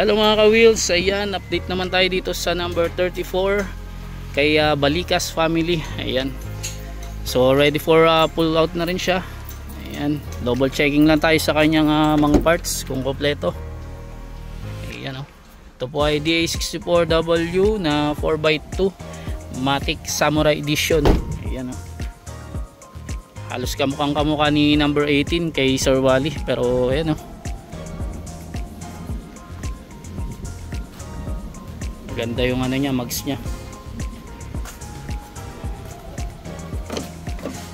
Hello mga ka-wheels, ayan, update naman tayo dito sa number 34 kay Balikas family. Ayan, so ready for pull out na rin siya. Ayan, double checking lang tayo sa kanyang mga parts kung kompleto. Ayan, oh. Ito po ay DA64W na 4x2 Matic Samurai Edition. Ayan, oh. Halos kamukhang kamukha ni number 18 kay Sir Wally, pero ayan, oh. Ganda yung ano niya, mags niya.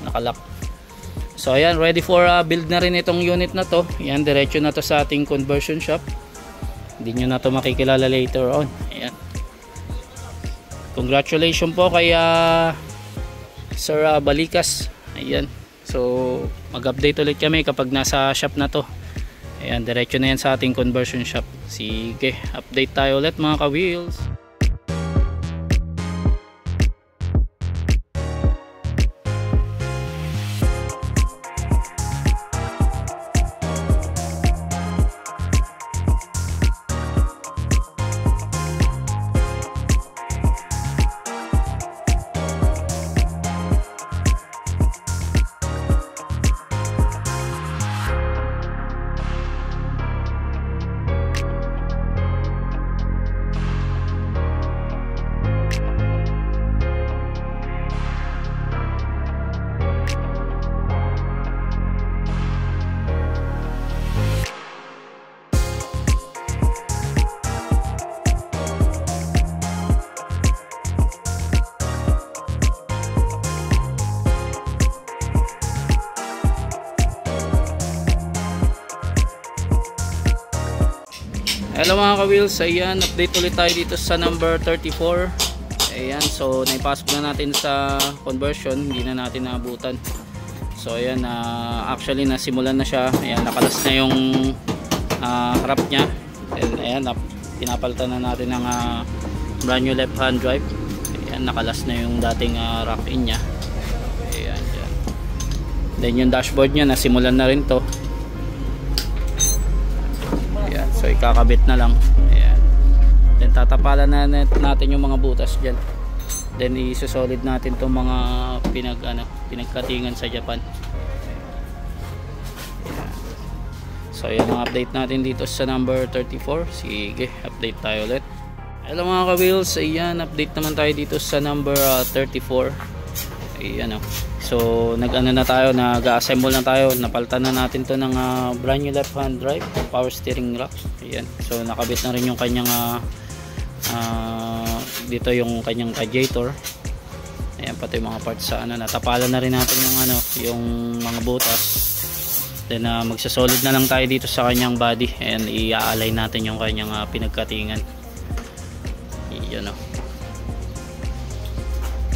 Nakalock. So ayan, ready for build na rin itong unit na to. Ayan, diretso na to sa ating conversion shop. Hindi nyo na to makikilala later on. Ayan. Congratulations po kay Sir Balikas. Ayan. So mag-update ulit kami kapag nasa shop na to. Ayan, diretso na yan sa ating conversion shop. Sige, update tayo ulit mga ka-wheels. Hello mga ka-wheels, ayan, update ulit tayo dito sa number 34. Ayan, so naipasok na natin sa conversion, hindi na natin naabutan. So ayan, actually nasimulan na siya. Ayan, nakalas na yung harap nya. And ayan, pinapalitan na natin ng brand new left hand drive. Ayan, nakalas na yung dating rack in nya. Ayan, dyan. Then yung dashboard nya, nasimulan na rin to. So ikakabit na lang. Ayan. Then tatapalan na natin yung mga butas dyan. Then isosolid natin itong mga pinagkatingan sa Japan. Ayan. So ayan ang update natin dito sa number 34. Sige, update tayo ulit. Hello mga ka-wheels, ayan, update naman tayo dito sa number 34. Ayan, oh. So nag-ano na tayo, nag-assemble na tayo, napalitan na natin to ng brand new left hand drive, power steering rack. Ayan. So nakabit na rin yung kanyang dito yung kanyang radiator. Ayan, pati yung mga parts sa natapalan na rin natin yung mga butas. Then magsasolid na lang tayo dito sa kanyang body and i-align natin yung kanyang pinagkatingan. Ayan, oh.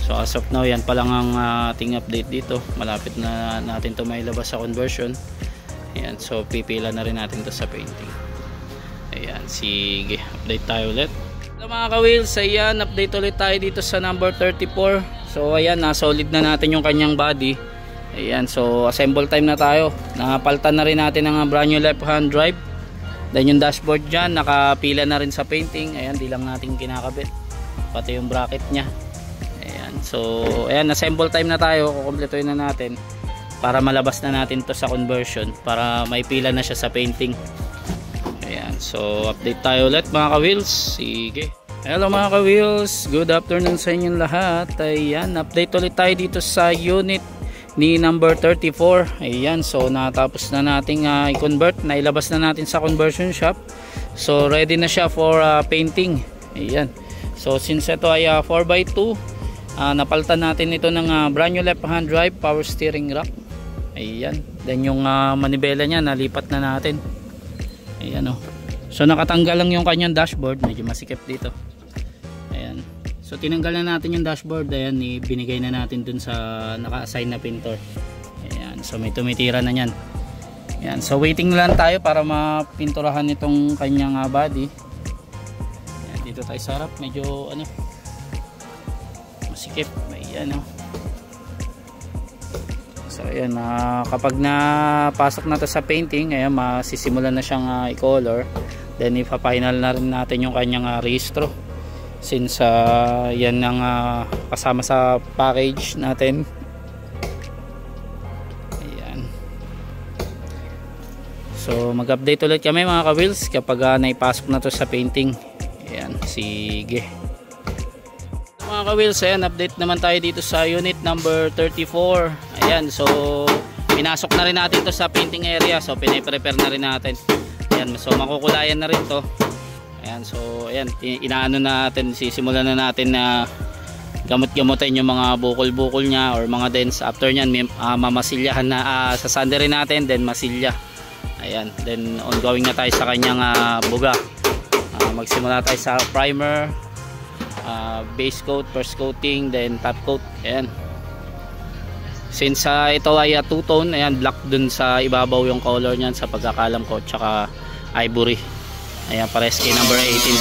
So as of now, yan pa lang ang ating update dito. Malapit na natin to mailabas sa conversion. Ayan, so pipila na rin natin to sa painting. Ayan, sige, update tayo ulit. Hello mga ka-wheels, ayan, update ulit tayo dito sa number 34. So ayan, solid na natin yung kanyang body. Ayan, so assemble time na tayo. Napalitan na rin natin ang brand new left hand drive. Then yung dashboard dyan, nakapila na rin sa painting. Ayan, di lang natin kinakabit. Pati yung bracket nya. So ayan, assemble time na tayo, kukumpletuhin na natin para malabas na natin to sa conversion para may pila na siya sa painting. Ayan, so update tayo ulit mga ka-wheels. Sige. Hello mga ka-wheels, good afternoon sa inyong lahat. Ayan, update ulit tayo dito sa unit ni number 34. Ayan, so natapos na nating i-convert, nailabas na natin sa conversion shop. So ready na siya for painting. Ayan, so since ito ay 4x2, napalitan natin ito ng brand new left hand drive, power steering rack. Ayan, then yung manibela nya nalipat na natin. Ayan, oh. So nakatanggal lang yung kanyang dashboard, medyo masikip dito. Ayan, so tinanggal na natin yung dashboard. Ayan, binigay na natin dun sa naka-assign na pintor. Ayan, so may tumitira na yan. Ayan, so waiting na lang tayo para mapinturahan itong kanyang body. Ayan, dito tayo sa harap, medyo masikip. Ayan, oh. So ayan, kapag napasok na to sa painting, ayan, masisimulan na siyang i-color. Then ipa-final na rin natin yung kanyang rehistro, since yan ang kasama sa package natin. Ayan. So mag-update ulit kami mga ka-wheels kapag naipasok na to sa painting. Ayan, sige mga ka-wheels. Ayan, update naman tayo dito sa unit number 34. Ayan, so pinasok na rin natin to sa painting area. So pinaprepare na rin natin. Ayan, so makukulayan na rin to. Ayan, so ayan, inaano natin, sisimulan na natin na gamot-gamutin yung mga bukol-bukol nya or mga dents. After nyan mamasilyahan na, sasander rin natin, then masilya. Ayan, then ongoing na tayo sa kanyang buga. Magsimula tayo sa primer, base coat, first coating, then top coat. Ayan, since ito ay two-tone, ayan, black dun sa ibabaw yung color nyan sa pagkakalam ko, tsaka ivory. Ayan, pares kay number 18.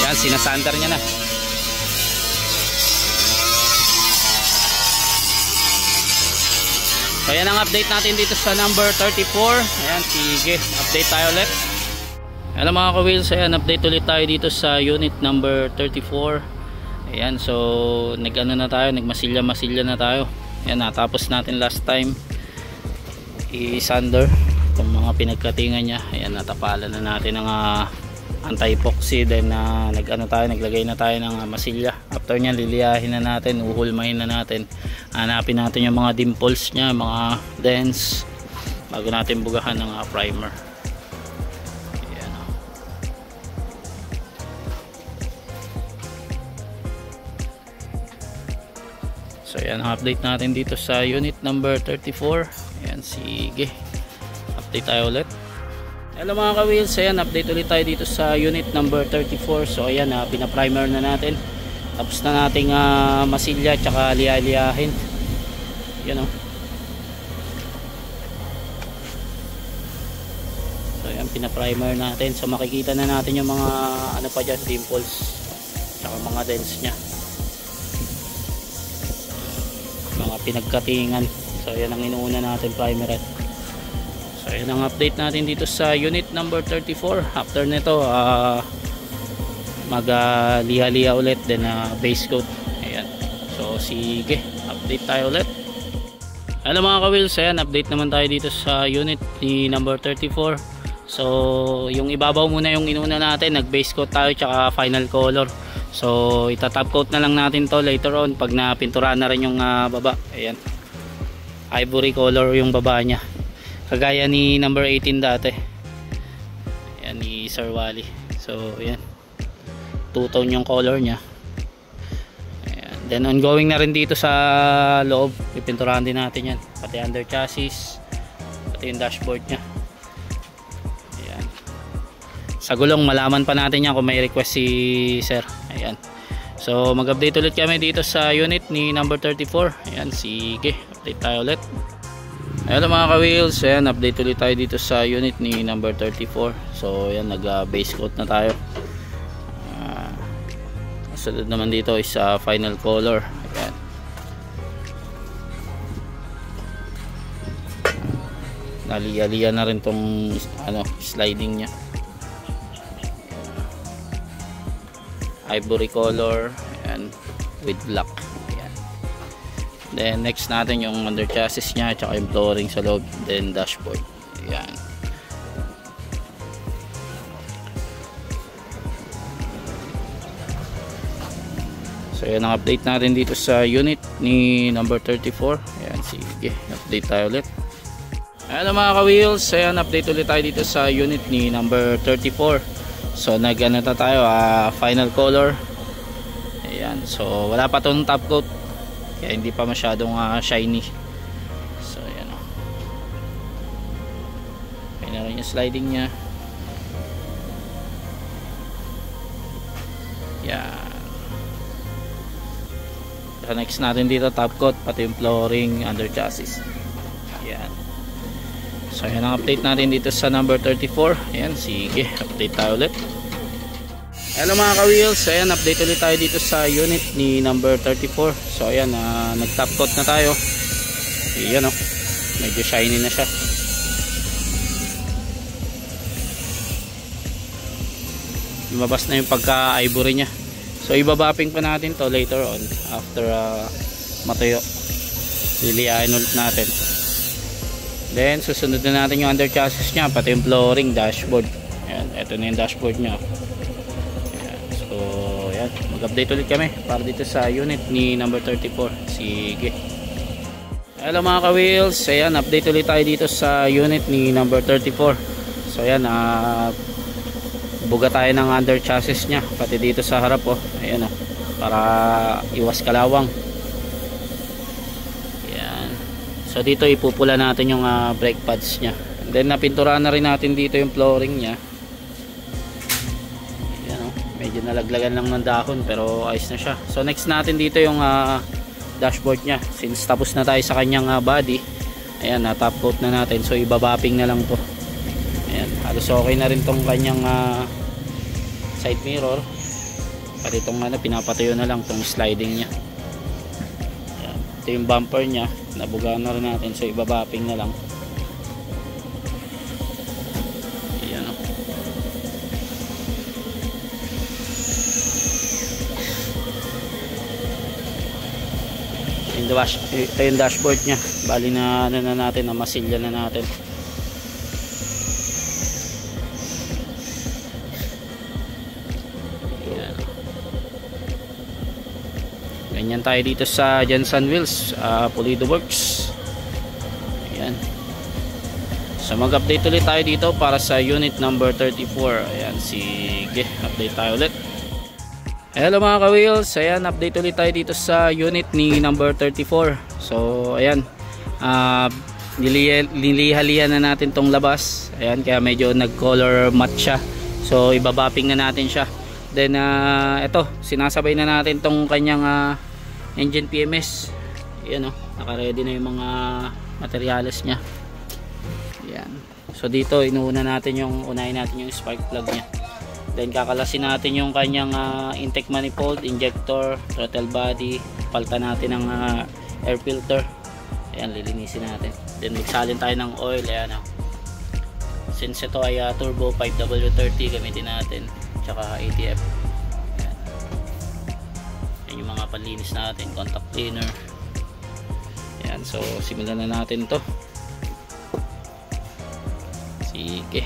Ayan, sinasander nya na. So ayan ang update natin dito sa number 34. Ayan, sige, update tayo ulit. Ayan mga ka-wheels, ayan, update ulit tayo dito sa unit number 34. Ayan, so nag-ano na tayo, nagmasilya-masilya na tayo. Ayan, natapos natin last time i-sander itong mga pinagkatingan nya. Ayan, natapalan na natin ng anti-epoxy, then nag-ano tayo, naglagay na tayo ng masilya. After nyan, liliyahin na natin, uhulmahin na natin, hanapin natin yung mga dimples nya, mga dents, bago natin bugahan ng primer. So ayan ang update natin dito sa unit number 34. Ayan, sige, update tayo ulit. Hello mga ka-wheels, ayan, update ulit tayo dito sa unit number 34. So ayan, pina-primer na natin. Tapos na nating masilya tsaka liya-liyahin. Yan o. So ayan, pina-primer natin. So makikita na natin yung mga ano pa dyan, dimples tsaka mga dents nya, mga pinagkatingan. So ayan ang inuuna natin, primer. So ayan ang update natin dito sa unit number 34. After nito mag liha-liha ulit, then base coat. Ayan, so sige, update tayo ulit. Hello mga ka-wheels, ayan, update naman tayo dito sa unit ni number 34. So yung ibabaw muna yung inuna natin, nag base coat tayo tsaka final color. So itatop coat na lang natin to later on pag napinturahan na rin yung baba. Ayan, ivory color yung baba nya, kagaya ni number 18 dati. Ayan, ni Sir Wally. So ayan, two-tone yung color nya. Ayan, then ongoing na rin dito sa loob, pipinturahan din natin yan, pati under chassis, pati yung dashboard nya. Ayan, sa gulong malaman pa natin yan kung may request si Sir. Ayan, so mag-update ulit kami dito sa unit ni number 34. Ayan, sige, update tayo ulit. Hello mga ka-wheels, ayan, update ulit tayo dito sa unit ni number 34. So ayan, nag-base coat na tayo. Sunod naman dito is final color. Ayan, naliya-liya na rin tong sliding nya, ivory color. Ayan, with black. Ayan, then next natin yung under chassis nya tsaka yung flooring sa loob, then dashboard. Ayan, so yan ang update natin dito sa unit ni number 34. Ayan, sige, update tayo ulit. Ayan mga ka-wheels, ayan, update ulit tayo dito sa unit ni number 34. So nag-ano na tayo, final color. Ayan, so wala pa tong top coat, kaya hindi pa masyadong shiny. So ayan o, ayan na rin yung sliding nya. Ayan, so next natin dito, top coat, pati yung flooring, under chassis. Ayan, so ayan ang update natin dito sa number 34. Ayan, sige, update tayo ulit. Hello mga ka-wheels, ayan, update ulit tayo dito sa unit ni number 34. So ayan, nag-top coat na tayo. Ayan o, medyo shiny na siya. lumabas na yung pagka ivory nya. So ibabapping pa natin to later on after matuyo. Liliyain ulit natin. Then susunod na natin yung under chassis nya, pati yung flooring, dashboard. Ayan, ito na yung dashboard nya. Ayan. So ayan, mag-update ulit kami para dito sa unit ni number 34. Sige. Hello mga ka-wheels, ayan, update ulit tayo dito sa unit ni number 34. So ayan, buga tayo ng under chassis nya, pati dito sa harap oh. Ayan oh, para iwas kalawang. Ayan. So dito ipupula natin yung brake pads nya. And then napinturahan na rin natin dito yung flooring nya. Ayan oh, medyo nalaglagan lang ng dahon pero ayos na siya. So next natin dito yung dashboard nya, since tapos na tayo sa kanyang body. Ayan, na top coat na natin, so ibabapping na lang to. Ayan, halos okay na rin tong kanyang side mirror, pati itong pinapatayo na lang tong sliding nya. Ayan, ito yung bumper nya, nabugaan na rin natin, so ibabapping na lang. Ayan o. Ito yung dashboard nya, bali na na natin, na masilya na natin. Ganyan tayo dito sa Jensen Wheels, Pulido Works. Ayan. So mag-update ulit tayo dito para sa unit number 34. Ayan, sige, update tayo ulit. Hello mga ka-wheels, ayan, update ulit tayo dito sa unit ni number 34. So ayan, nilihalihan na natin tong labas. Ayan, kaya medyo nag-color matte siya. So ibabapping na natin siya. Then ito, sinasabay na natin tong kanyang engine PMS. Ayan o, naka-ready na yung mga materials nya. Ayan. So dito unahin natin yung spark plug nya. Then kakalasin natin yung kanyang intake manifold, injector, throttle body, palta natin ng air filter. Ayan, lilinisin natin. Then magsalin tayo ng oil. Ayan o. Since ito ay turbo 5W30, gamitin natin, tsaka ATF. Ayan. Ayan yung mga panlinis natin, contact cleaner. Ayan, so simulan na natin to. Sige.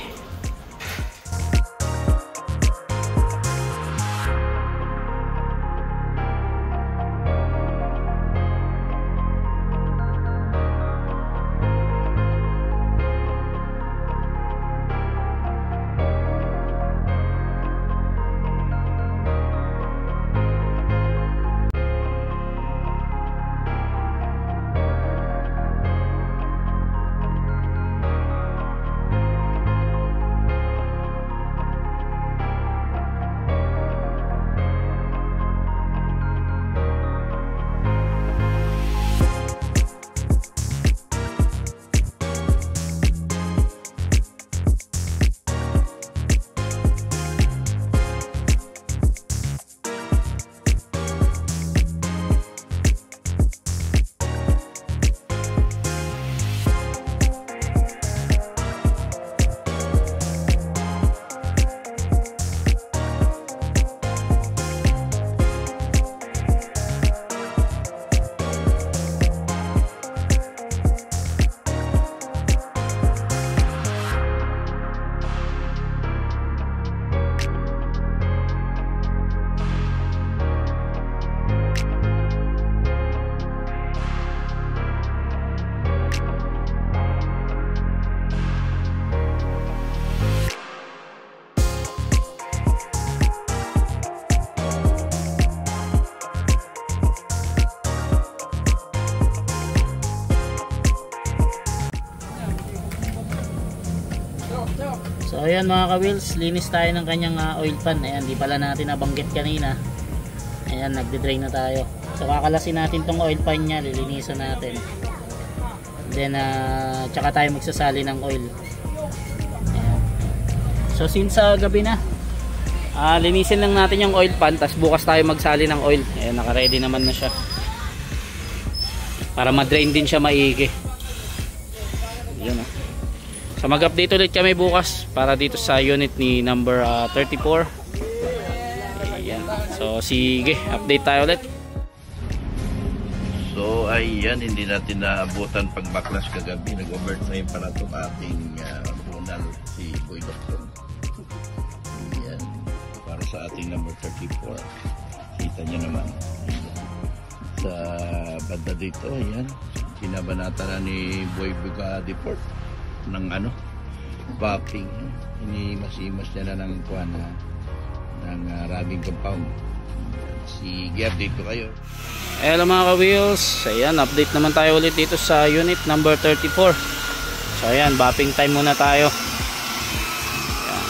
So ayan mga ka-wheels, linis tayo ng kanyang oil pan. Ayan, di pala natin nabanggit kanina. Ayan, nagde-drain na tayo. So kakalasin natin tong oil pan nya, lilinisan natin. Then tsaka tayo magsasali ng oil. Ayan. So since gabi na, linisin lang natin yung oil pan, tas bukas tayo magsali ng oil. Ayan, naka-ready naman na siya. Para ma-drain din siya maigi. Ayan o. So mag-update ulit kami bukas para dito sa unit ni number 34. So sige, update tayo ulit. So ayan, hindi natin naabutan pagbaklas kagabi. Nag-overtime para itong ating Ronald, si Boy Doctor. Ayan, para sa ating number 34. Kita nyo naman. Sa banda dito, ayan. Binabanata na ni Boy Buga Deport ng bapping. Inimas-imas niya na ng rubbing compound. Sige, update ko kayo. Hello mga ka-wheels, ayan, update naman tayo ulit dito sa unit number 34. So ayan, bapping time muna tayo. Ayan.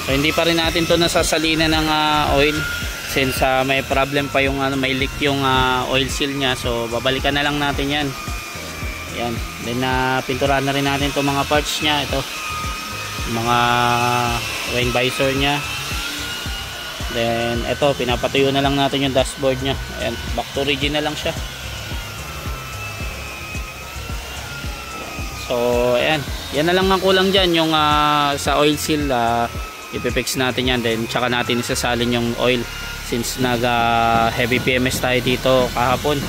So hindi pa rin natin to nasasalina ng oil since may problem pa yung may leak yung oil seal nya. So babalikan na lang natin yan. Ayan, then pinturahan na rin natin itong mga parts nya. Ito, mga rain visor nya. Then ito, pinapatuyo na lang natin yung dashboard nya. Ayan, back to original lang siya. So ayan, yan na lang ang kulang dyan, yung sa oil seal. Ipipix natin yan, then tsaka natin isasalin yung oil since nag heavy PMS tayo dito kahapon.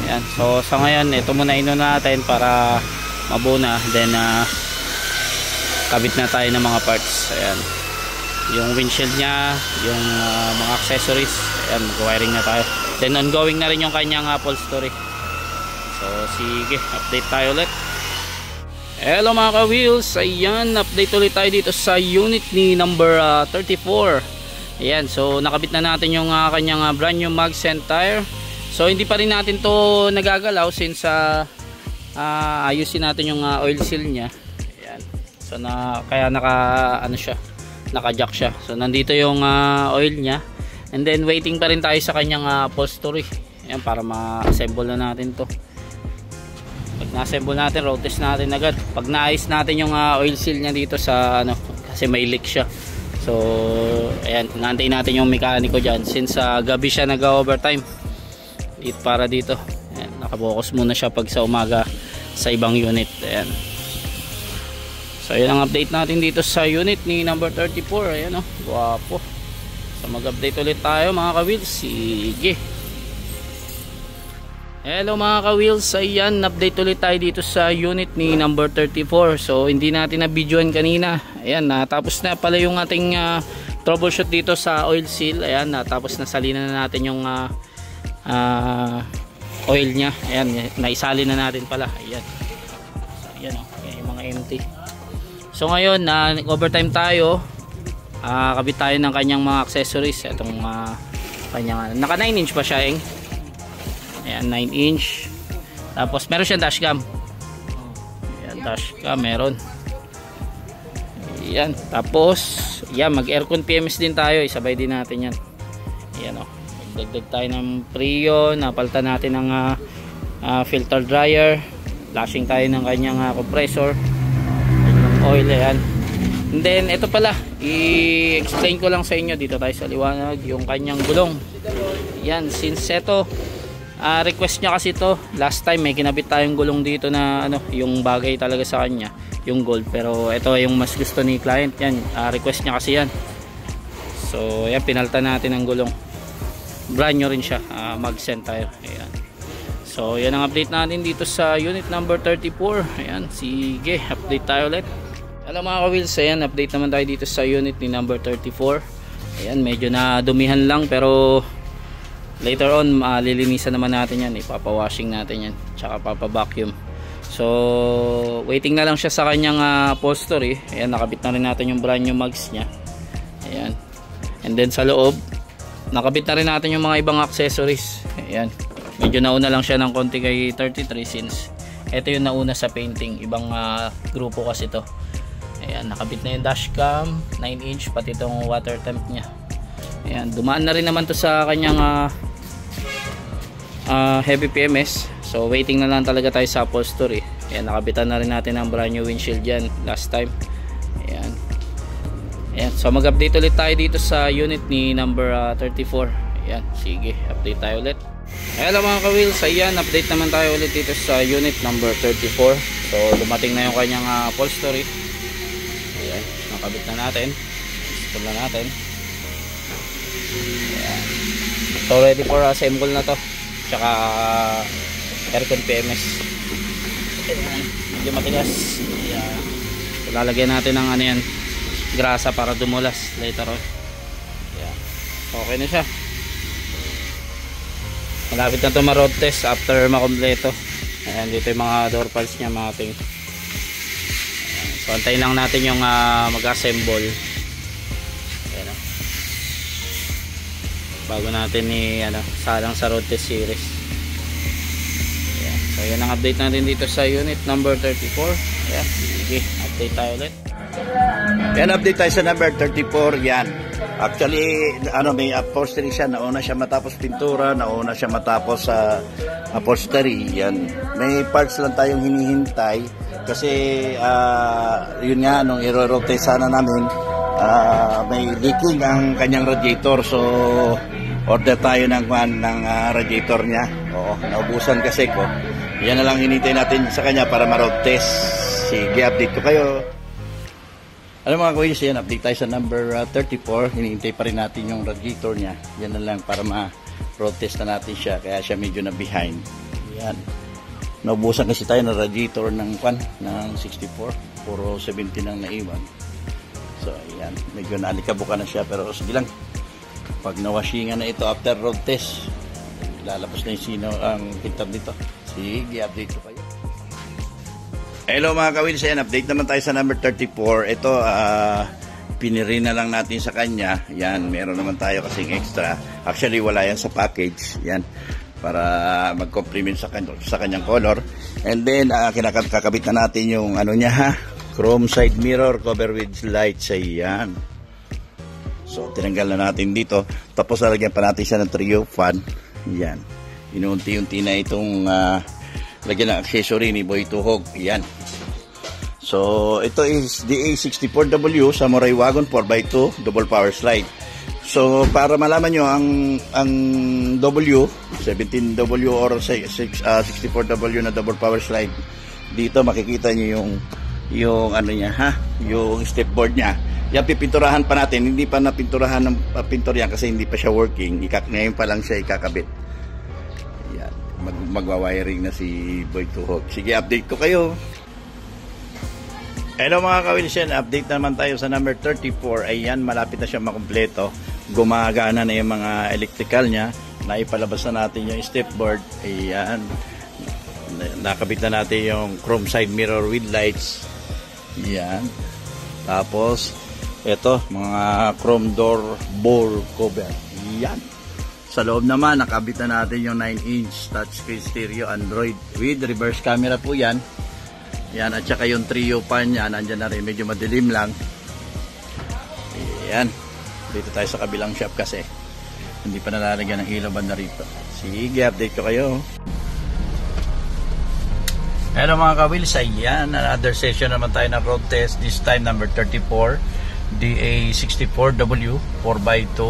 Ayan, so sa ngayon ito muna inuna natin para mabuna, then kabit na tayo ng mga parts. Ayan, yung windshield nya, yung mga accessories, ayan, mag-wiring na tayo. Then ongoing na rin yung kanyang upholstery. So sige, update tayo ulit. Hello mga ka-wheels, ayan, update ulit tayo dito sa unit ni number 34. Ayan, so nakabit na natin yung kanyang brand new mags and tire. So hindi pa rin natin to nagagalaw since ayusin natin yung oil seal nya. Ayan, so kaya naka-jack siya. So nandito yung oil nya, and then waiting pa rin tayo sa kanyang upholstery. Ayan, para ma-assemble na natin to. Pag na-assemble natin, road test natin agad. Pag naayos natin yung oil seal nya dito sa kasi may leak siya. So ayan, nantayin natin yung mekaniko dyan since gabi siya nag-overtime para dito. Ayan, nakabokus muna siya pag sa umaga sa ibang unit. Ayan, so yun ang update natin dito sa unit ni number 34. Ayan, guwapo. So mag-update ulit tayo mga ka-wheels. Sige. Hello mga ka-wheels, ayan, update ulit tayo dito sa unit ni number 34. So hindi natin na videoan kanina. Ayan, natapos na pala yung ating troubleshoot dito sa oil seal. Ayan, natapos na salina na natin yung oil nya. Ayan, naisali na natin pala. Ayan, so ayan, yung mga empty. So ngayon, overtime tayo. Kabit tayo ng kanyang mga accessories. Itong kanyang, naka 9 inch pa siya, ayan, 9 inch. Tapos meron siyang dashcam. Ayan, dashcam meron. Ayan, tapos yan, mag aircon PMS din tayo, isabay din natin yan. Ayan, magdagdag tayo ng Prion, napalitan natin ng filter dryer, flashing tayo ng kanyang compressor, oil. Ayan, and then ito pala, i-explain ko lang sa inyo, dito tayo sa liwanag, yung kanyang gulong. Ayan, since ito request niya kasi to last time, may kinabit tayong gulong dito na yung bagay talaga sa kanya, yung gold, pero ito yung mas gusto ni client. Yan, request niya kasi yan. So yan, pinalta natin ang gulong, brand new rin siya, mags and tire. Ayan, so yan ang update natin dito sa unit number 34. Ayan, sige, update tayo ulit. Hello mga ka-wheels, ayan, update naman tayo dito sa unit ni number 34. Ayan, medyo na dumihan lang, pero later on lilinisan naman natin yan, ipapawashing natin yan, tsaka papavacuum. So waiting na lang siya sa kanyang upholstery. Ayan, nakabit na rin natin yung brand new mags nya. Ayan, and then sa loob nakabit na rin natin yung mga ibang accessories. Ayan, medyo nauna lang siya ng konti kay 33 since ito yung nauna sa painting, ibang grupo kasi to. Ayan, nakabit na yung dashcam 9 inch, pati itong water temp nya. Ayan, dumaan na rin naman to sa kanyang heavy PMS. So waiting na lang talaga tayo sa upholstery. Ayan, nakabitan na rin natin ang brand new windshield dyan last time. Ayan, ayan, so mag-update ulit tayo dito sa unit ni number 34. Ayan, sige, update tayo ulit. Hello mga ka-wheels, ayan, update naman tayo ulit dito sa unit number 34. So dumating na yung kanyang upholstery. Ayan, nakabit na natin, install na natin. Ayan. So ready for assemble na to. Tsaka aircon PMS. Ayan. Medyo matigas. Ayan. So, lalagyan natin ng ano yan, grasa para dumulas later on. Ayan. Okay na siya. Malapit na ito ma-road test after makompleto. Ayan, dito yung mga door pulse nya mapping. So antayin lang natin yung mag-assemble. Ayan, bago natin salang sa road test series. Ayan. So yan ang update natin dito sa unit number 34. Ayan, sige, update tayo ulit. Yan, update tayo sa number 34. Yan. Actually, may upholstery siya. Nauna siya matapos pintura, nauna siya matapos sa upholstery. Yan. May parts lang tayong hinihintay kasi yun nga, nung i-rotate sana namin, may leaking ang kanyang radiator. So, order tayo ng radiator niya. Oo, naubusan kasi ko. Yan na lang hinintay natin sa kanya para ma-road test. Sige, update ko kayo. Alam mga kuya, yan, update tayo sa number 34. Hinihintay pa rin natin yung radiator niya. Yan na lang para ma-road test na natin siya. Kaya siya medyo na behind. Yan. Naubusan kasi tayo ng radiator ng 64. Puro 17 ang naiwan. So, yan. Medyo naalikabukan na siya. Pero sige lang. Pag nawashingan na ito after road test, lalabas na yung ang pintab nito. Sige, update ko kayo. Hello mga kawils, update naman tayo sa number 34. Ito, piniri na lang natin sa kanya. Yan, meron naman tayo kasing extra. Actually, wala yan sa package. Yan, para mag-complement sa kanyang color. And then, kakabit na natin yung niya, chrome side mirror cover with lights. Ayan. So, tinanggal na natin dito. Tapos, lalagyan pa natin siya ng trio fan. Yan. Inuunti-unti na itong lagyan ng accessory ni Boy Tuhog. Yan. So, ito is DA64W Samurai Wagon 4x2 double power slide. So, para malaman nyo ang W, 17W or 64W na double power slide, dito makikita nyo yung niya, yung stepboard niya. Yan, pipinturahan pa natin. Hindi pa napinturahan ng pintor yan kasi hindi pa siya working. Ngayon pa lang siya ikakabit. Yan. Magwa-wiring na si Boy Tuhog. Sige, update ko kayo. Hello mga kawilsyan, update naman tayo sa number 34. Ayan, malapit na siya makumpleto. Gumagana na yung mga electrical niya. Naipalabas na natin yung stepboard. Ayan, nakabit na natin yung chrome side mirror with lights. Ayan. Tapos ito, mga chrome door ball cover. Ayan. Sa loob naman, nakabit na natin yung 9-inch touchscreen stereo Android with reverse camera po yan. Yan, at saka yung trio pan niya, nandyan na rin, medyo madilim lang. Yan, dito tayo sa kabilang shop kasi hindi pa nalalagyan ng ilaw banda rito. Sige, update ko kayo. Hello mga kawils, ayan, another session naman tayo ng road test. This time number 34, DA64W 4x2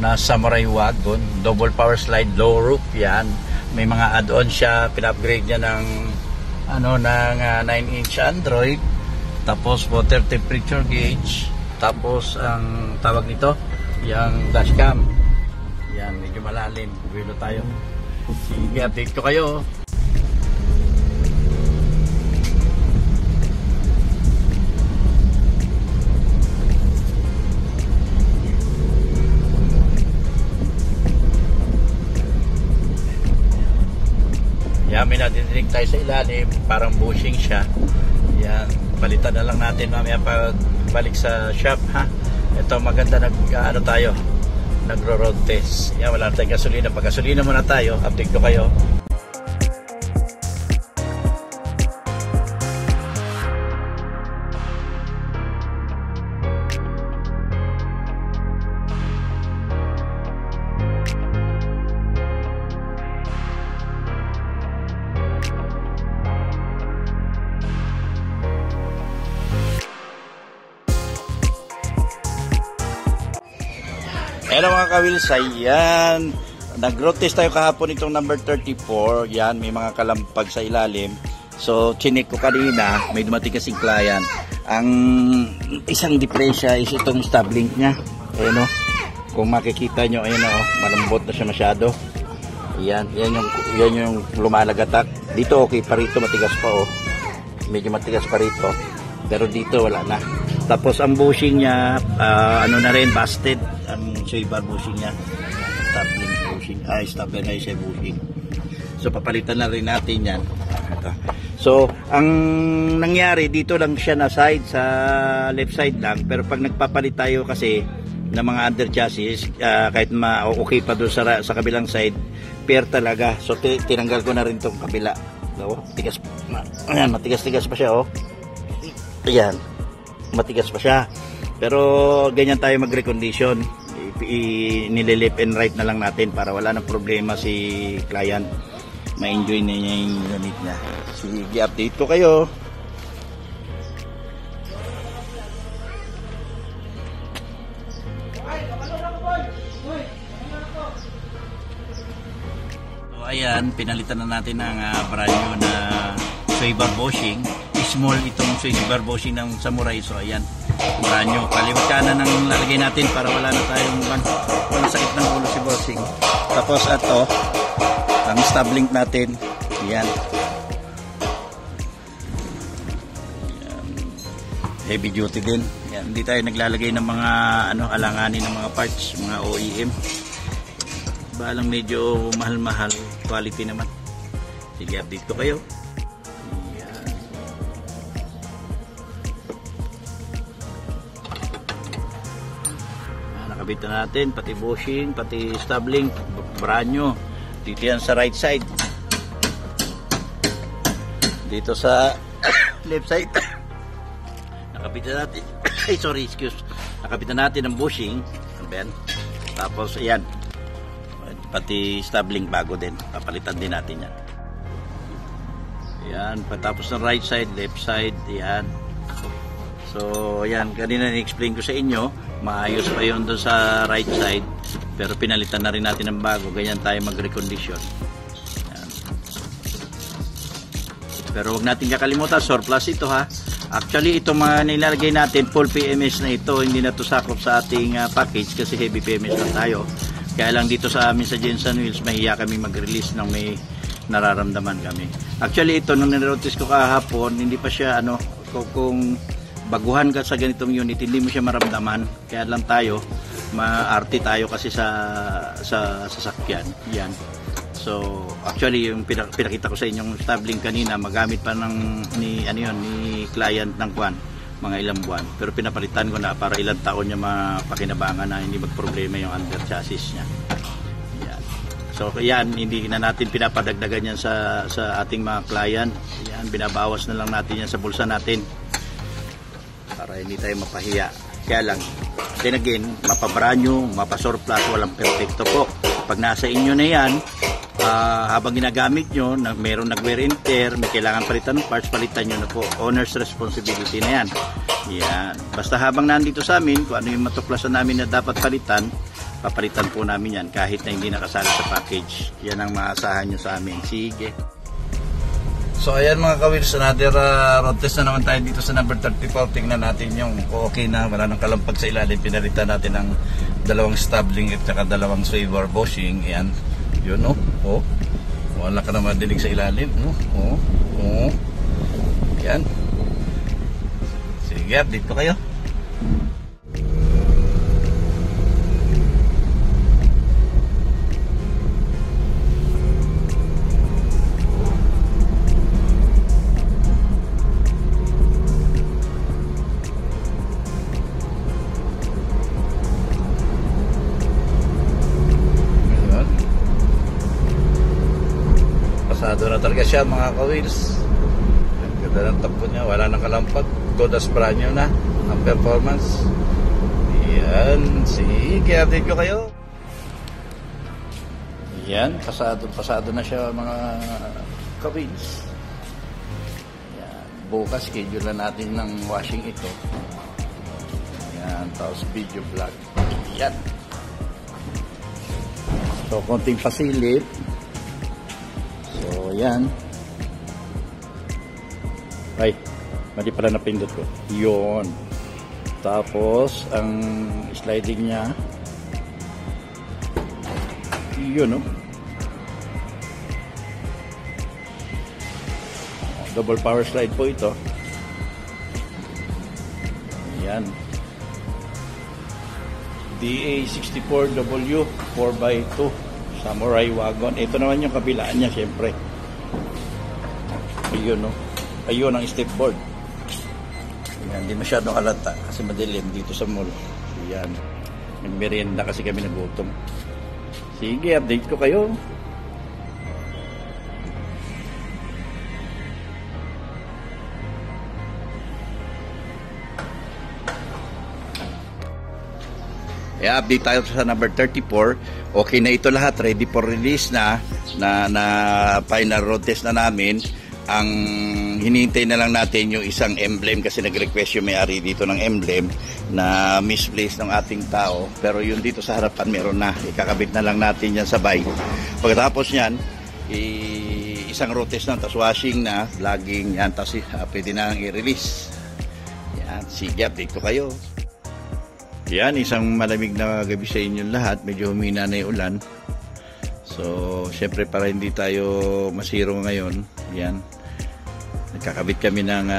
na Samurai Wagon, double power slide, low roof. Yan, may mga add-on siya, pina-upgrade niya ng 9-inch Android, tapos water temperature gauge, tapos ang tawag nito, yung dashcam. Yan, medyo malalim. Buwelo tayo. Sige, update ko kayo. Yan, may nadidinig tayo sa ilalim, parang bushing siya. Yan, palitan na lang natin mamaya pag balik sa shop, ha. Ito, maganda nagro-road test. Yan, wala na tayong gasolina. Pag gasolina muna tayo, update ko kayo. Hello mga kawils, ayan, nag-road test tayo kahapon itong number 34. Yan, may mga kalampag sa ilalim. So, chinik ko kanina, may dumating kasing client. Ang isang diferensya is itong stub link nya. Ayan o, Kung makikita nyo, ayun na, malambot na siya masyado. Yan yung lumalagatak. Dito okay pa rito, matigas pa medyo matigas pa rito, pero dito wala na. Tapos ang bushing niya ano na rin, busted ang swivel bushing niya, stabiling bushing, stabilizer bushing. So papalitan na rin natin yan. Ito. So ang nangyari dito lang siya na side, sa left side lang, pero pag nagpapalit tayo kasi ng mga under chassis, kahit okay pa doon sa kabilang side, pair talaga. So tinanggal ko na rin tong kabila. So, tigas, ayan, matigas-tigas pa siya, ayan, matigas pa siya, pero ganyan tayo mag-recondition. Nililip and right na lang natin para wala nang problema si client, ma-enjoy na niya yung unit niya. Sige, update ko kayo. Ayan, pinalitan na natin ng brand new na swivel bushing. Small itong swivel bushing ng Samurai. So ayan, brand new. Kaliwat kanan ang lalagay natin para wala na tayong walang sakit ng ulo si bossing. Tapos ito, ang stabiling natin. Ayan. Heavy duty din. Ayan, hindi tayo naglalagay ng mga alanganin ng mga parts, mga OEM. Balang medyo mahal-mahal, quality naman. Sige, update ko kayo. Ayan. Nakabit na natin, pati bushing, pati stabiling, brand new. Dito yan sa right side. Dito sa left side. Nakabit na natin. Nakabit na natin ang bushing. Ayan. Tapos, ayan. Pati stabiling bago din, papalitan din natin yan. Yan, patapos ng right side, left side, yan. So yan, kanina ni-explain ko sa inyo, maayos pa yun doon sa right side, pero pinalitan na rin natin ng bago. Ganyan tayo mag-recondition. Yan. Pero wag natin kakalimutan, surplus ito ha. Actually, ito mga nilalagay natin, full PMS na ito, hindi na to sakop sa ating package kasi heavy PMS lang tayo. Kaya lang dito sa amin sa Jensen Wheels, mahiya kami mag-release nang may nararamdaman kami. Actually, ito, nung nirotis ko kahapon, hindi pa siya, kung baguhan ka sa ganitong unit, hindi mo siya maramdaman. Kaya lang tayo, ma-RT tayo kasi sa sasakyan. Yan. So, actually, yung pinakita ko sa inyong stabiling kanina, magamit pa ni client ng kwan, mga ilang buwan, pero pinapalitan ko na para ilang taon niya mapakinabangan na hindi magproblema yung under chassis niya. Yan. So yan, hindi na natin pinapadagdagan yan sa ating mga client. Yan, binabawas na lang natin yan sa bulsa natin para hindi tayo mapahiya. Kaya lang, then again, mapabranyo, mapasurplus, walang perfecto po. Pag nasa inyo na yan, habang ginagamit nyo, meron nag-wear and tear, may kailangan palitan ng parts, palitan nyo na po. Owner's responsibility na yan. Yan. Basta habang nandito sa amin, kung ano yung matuklasan namin na dapat palitan, papalitan po namin yan kahit na hindi nakasali sa package. Yan ang maasahan nyo sa amin. Sige. So ayan mga ka-wheels, another road test na naman tayo dito sa number 34. Tingnan natin yung okay na, wala nang kalampag sa ilalim. Pinalitan natin ng dalawang stabiling at saka dalawang swivel bushing. Ayan. Yun wala ka na madinig sa ilalim. Yan. Sige, dito kayo. Pasado na talaga siya mga ka-wheels. Ang ganda ng takbo niya, wala nang kalampag. Good as brand new na ang performance. Yan, sige, update ko kayo. Yan, pasado na siya mga ka-wheels. Yan, bukas schedule na natin ng washing ito. Yan, tapos video vlog. Yan. So, konting pasilip. So, yan. Ay, mali pala napindot ko. Yun. Tapos, ang sliding niya, Yun, no? Double power slide po ito. Ayan. DA64W 4x2 Samurai Wagon. Ito naman yung kabilaan niya, syempre. Ayun, no? Ayun ang stepboard. Ayan, hindi masyadong halata kasi madilim dito sa mall. Ayan. Nagmerienda kasi kami nagutom. Sige, update ko kayo. Update tayo sa number 34. Okay na ito lahat, ready for release na final road test na namin. Ang hinihintay na lang natin yung isang emblem kasi nag-request yung may-ari dito ng emblem na misplaced ng ating tao. Pero yun dito sa harapan meron na. Ikakabit na lang natin yan sabay. Pagkatapos yan, isang road test na, tapos washing na, vlogging yan, tapos pwede na i-release. Yan, sige, update ko kayo. Yan, isang malamig na gabi sa inyong lahat. Medyo humina na yung ulan. So, syempre para hindi tayo masiro ngayon, yan, nagkakabit kami ng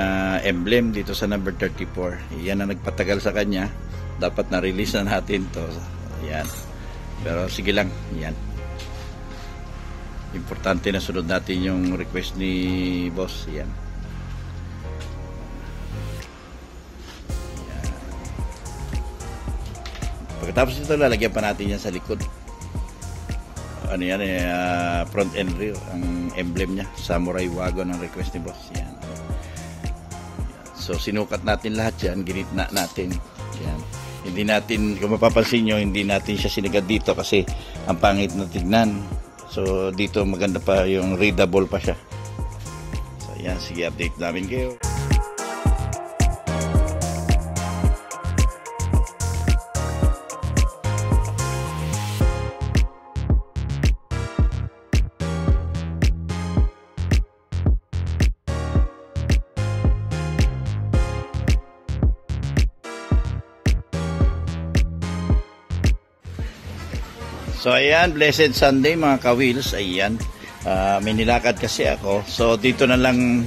emblem dito sa number 34. Yan ang nagpatagal sa kanya. Dapat na-release na natin to. Yan. Pero sige lang, yan. Importante na sunod natin yung request ni boss. Yan. Pagkatapos ito, lalagyan pa natin yan sa likod. Ano yan, front and rear, ang emblem niya, Samurai Wagon ang request ni boss. Yan. So, sinukat natin lahat yan, ginitna natin. Yan. Hindi natin, kung mapapansin nyo, hindi natin siya sinigad dito kasi ang pangit na tignan. So, dito maganda pa yung readable pa siya. So, yan, sige, update namin kayo. So ayan, blessed Sunday mga ka-wheels. Ayan, may nilakad kasi ako. So dito na lang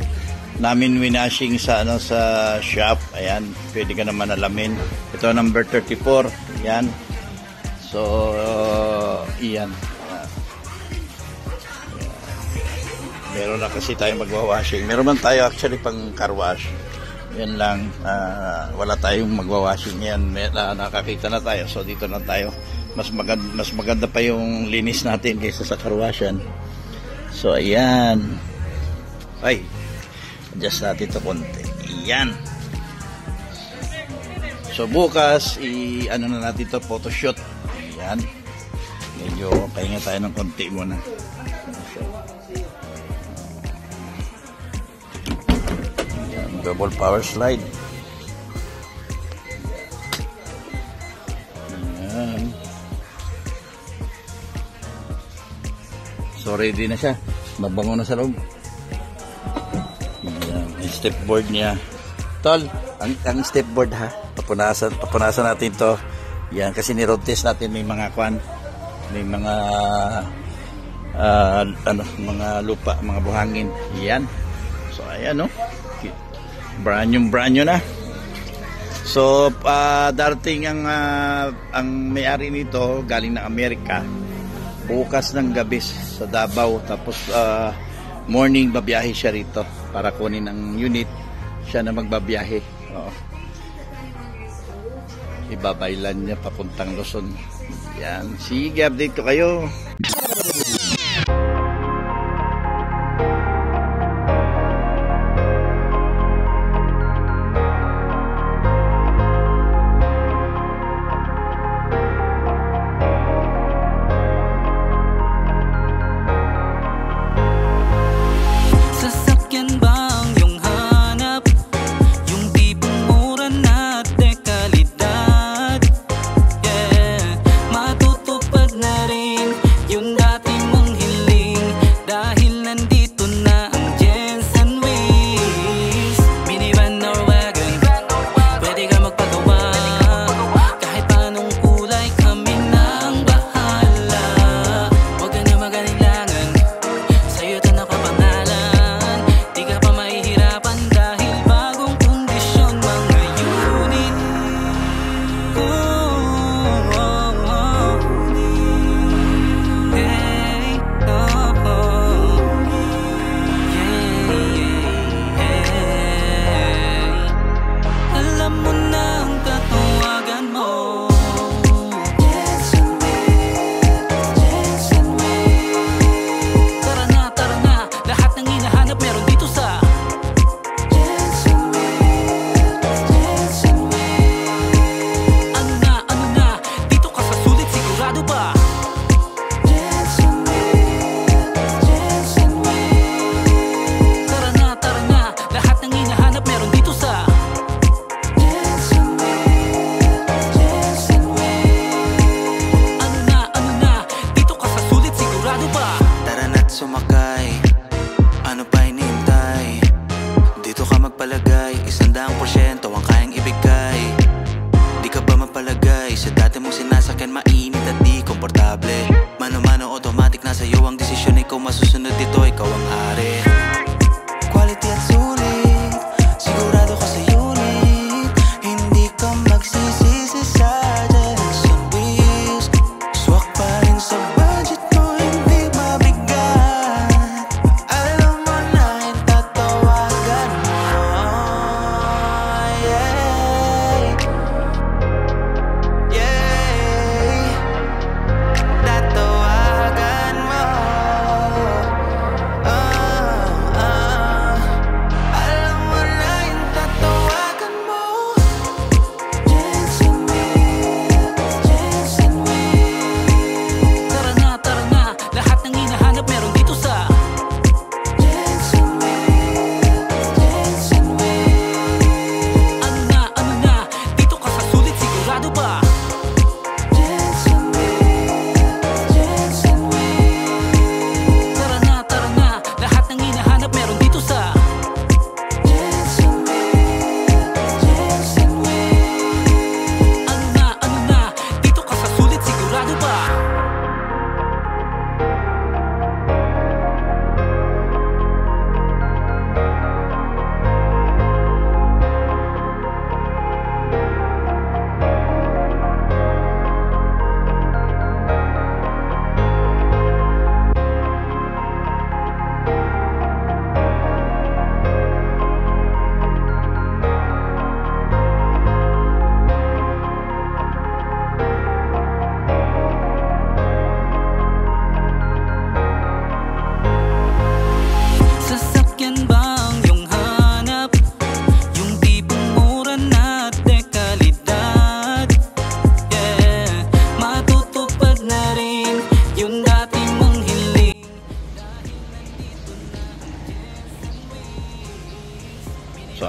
namin winashing sa sa shop. Ayan, pwede ka naman alamin. Ito number 34. Ayan. So ayan. Meron na kasi tayong magwa-washing. Meron man tayo actually pang car wash. Yan lang, wala tayong magwa-washing. Yan, nakakita na tayo. So dito na tayo. Mas maganda pa yung linis natin kaysa sa karwasyan. So ayan. Ay, adjust natin ito konti. Ayan. So bukas ano na natin ito, photoshoot. Ayan. Medyo pahinga tayo ng konti muna. Ayan, double power slide. Ayan. So ready na siya. Mabango na sa loob. Ayan, yung stepboard niya. Tol, ang stepboard ha. Papunasan natin to. Yan, kasi ni-road test natin may mga kwan. May mga mga lupa, mga buhangin. Yan. So ayan, no. Brand new na. So darating ang may-ari nito galing ng Amerika. Bukas ng gabi sa Davao, tapos morning babiyahe siya rito para kunin ang unit. Siya na magbabiyahe. Ibabaylan niya papuntang Luzon. Yan, sige, update ko kayo.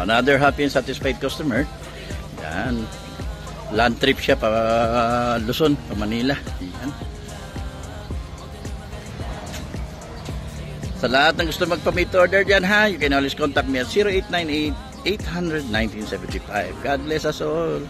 another happy and satisfied customer. Yan. Land trip siya pa Luzon, pa Manila. Yan. Sa lahat ng gusto magpa-made order dyan ha, you can always contact me at 0898-800-1975. God bless us all.